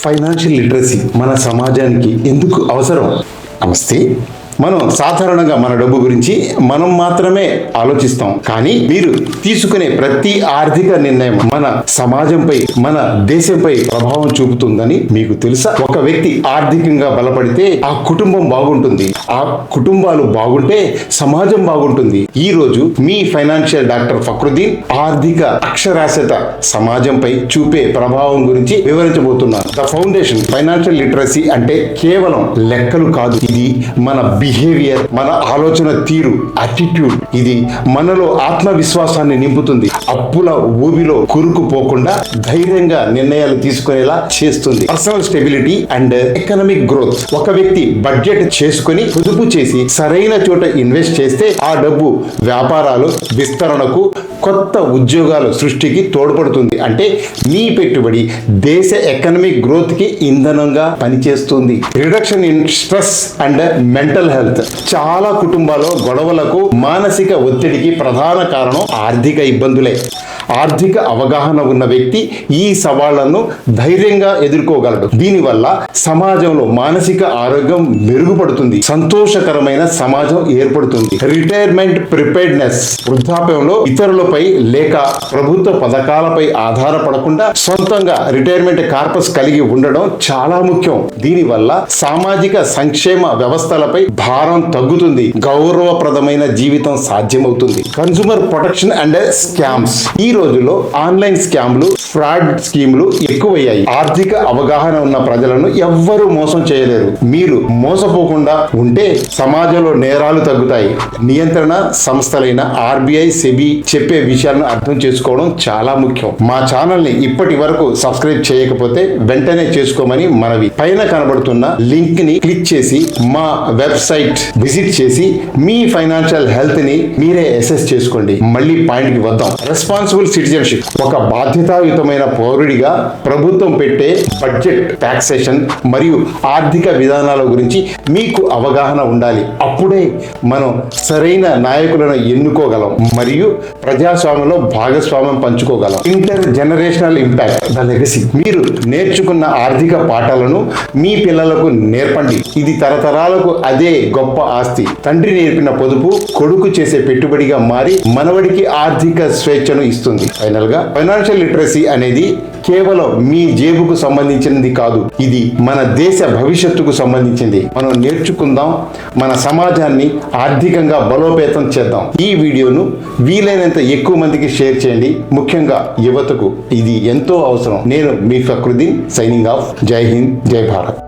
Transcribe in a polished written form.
Financial literacy మన సమాజానికి ఎందుకు అవసరం? నమస్తే. మనం సాధారణంగా మన డబ్బు గురించి మనం మాత్రమే ఆలోచిస్తాం, కానీ మీరు తీసుకునే ప్రతి ఆర్థిక నిర్ణయం మన సమాజంపై, మన దేశంపై ప్రభావం చూపుతుందని మీకు తెలుసా? ఒక వ్యక్తి ఆర్థికంగా బలపడితే ఆ కుటుంబం బాగుంటుంది, ఆ కుటుంబాలు బాగుంటే సమాజం బాగుంటుంది. ఈ రోజు మీ ఫైనాన్షియల్ డాక్టర్ ఫక్రుద్దీన్ ఆర్థిక అక్షరాస్యత సమాజంపై చూపే ప్రభావం గురించి వివరించబోతున్నాను. ద ఫౌండేషన్ ఫైనాన్షియల్ లిటరసీ అంటే కేవలం లెక్కలు కాదు, ఇది మన బిహేవియర్, మన ఆలోచన తీరు, యాటిట్యూడ్. ఇది మనలో ఆత్మవిశ్వాసాన్ని నింపుతుంది, అప్పుల ఊబిలో కూరుకుపోకుండా ధైర్యంగా నిర్ణయాలు తీసుకునేలా చేస్తుంది. Personal stability and economic growth. ఒక వ్యక్తి బడ్జెట్ చేసుకుని పొదుపు చేసి సరైన చోట ఇన్వెస్ట్ చేస్తే ఆ డబ్బు వ్యాపారాలు విస్తరణకు, కొత్త ఉద్యోగాల సృష్టికి తోడ్పడుతుంది. అంటే మీ పెట్టుబడి దేశ ఎకనామిక్ గ్రోత్ కి ఇంధనంగా పనిచేస్తుంది. Reduction in stress and mental health. చాలా కుటుంబాల్లో గొడవలకు, మానసిక ఒత్తిడికి ప్రధాన కారణం ఆర్థిక ఇబ్బందులే. ఆర్థిక అవగాహన ఉన్న వ్యక్తి ఈ సవాళ్లను ధైర్యంగా ఎదుర్కోగలడు. దీనివల్ల సమాజంలో మానసిక ఆరోగ్యం మెరుగుపడుతుంది, సంతోషకరమైన సమాజం ఏర్పడుతుంది. Retirement preparedness. వృద్ధాప్యంలో ఇతరులపై లేక ప్రభుత్వ పథకాలపై ఆధారపడకుండా సొంతంగా రిటైర్మెంట్ కార్పస్ కలిగి ఉండడం చాలా ముఖ్యం. దీనివల్ల సామాజిక సంక్షేమ వ్యవస్థలపై భారం తగ్గుతుంది, గౌరవప్రదమైన జీవితం సాధ్యమవుతుంది. Consumer protection and scams. ఈ రోజుల్లో ఆన్లైన్ స్కామ్లు, ఫ్రాడ్ స్కీమ్లు ఎక్కువయ్యాయి. ఆర్థిక అవగాహన ఉన్న ప్రజలను ఎవ్వరూ మోసం చేయలేరు. మీరు మోసపోకుండా ఉంటే సమాజంలో నేరాలు తగ్గుతాయి. నియంత్రణ సంస్థలైన ఆర్బీఐ, సెబీ చెప్పే విషయాలను అర్థం చేసుకోవడం చాలా ముఖ్యం. మా ఛానల్ ని ఇప్పటి వరకు సబ్స్క్రైబ్ చేయకపోతే వెంటనే చేసుకోమని మనవి. పైన కనబడుతున్న లింక్ ని క్లిక్ చేసి మా వెబ్సైట్ విజిట్ చేసి మీ ఫైనాన్షియల్ హెల్త్ ని మీరే అసెస్ చేసుకోండి. మళ్ళీ పాయింట్ కి వద్దాం. Responsible citizenship. ఒక బాధ్యతాయుతమైన పౌరుడిగా ప్రభుత్వం పెట్టే బడ్జెట్, టాక్సేషన్ మరియు ఆర్థిక విధానాల గురించి మీకు అవగాహన ఉండాలి. అప్పుడే మనం సరైన నాయకులను ఎన్నుకోగలం మరియు ప్రజాస్వామ్యంలో భాగస్వామ్యం పంచుకోగలం. Intergenerational impact, the legacy. మీరు నేర్చుకున్న ఆర్థిక పాఠాలను మీ పిల్లలకు నేర్పండి. ఇది తరతరాలకు అదే గొప్ప ఆస్తి. తండ్రి నేర్పిన పొదుపు కొడుకు చేసే పెట్టుబడిగా మారి మనవడికి ఆర్థిక స్వేచ్ఛను ఇస్తుంది. ఫైనల్ గా ఫైనాన్షియల్ లిటరసీ అనేది కేవలం మీ జేబుకు సంబంధించినది కాదు, ఇది మన దేశ భవిష్యత్తుకు సంబంధించింది. మనం నేర్చుకుందాం, మన సమాజాన్ని ఆర్థికంగా బలోపేతం చేద్దాం. ఈ వీడియోను వీలైనంత ఎక్కువ మందికి షేర్ చేయండి, ముఖ్యంగా యువతకు ఇది ఎంతో అవసరం. నేను మీ ఫక్రుద్దీన్, సైనింగ్ ఆఫ్. జై హింద్, జై భారత్.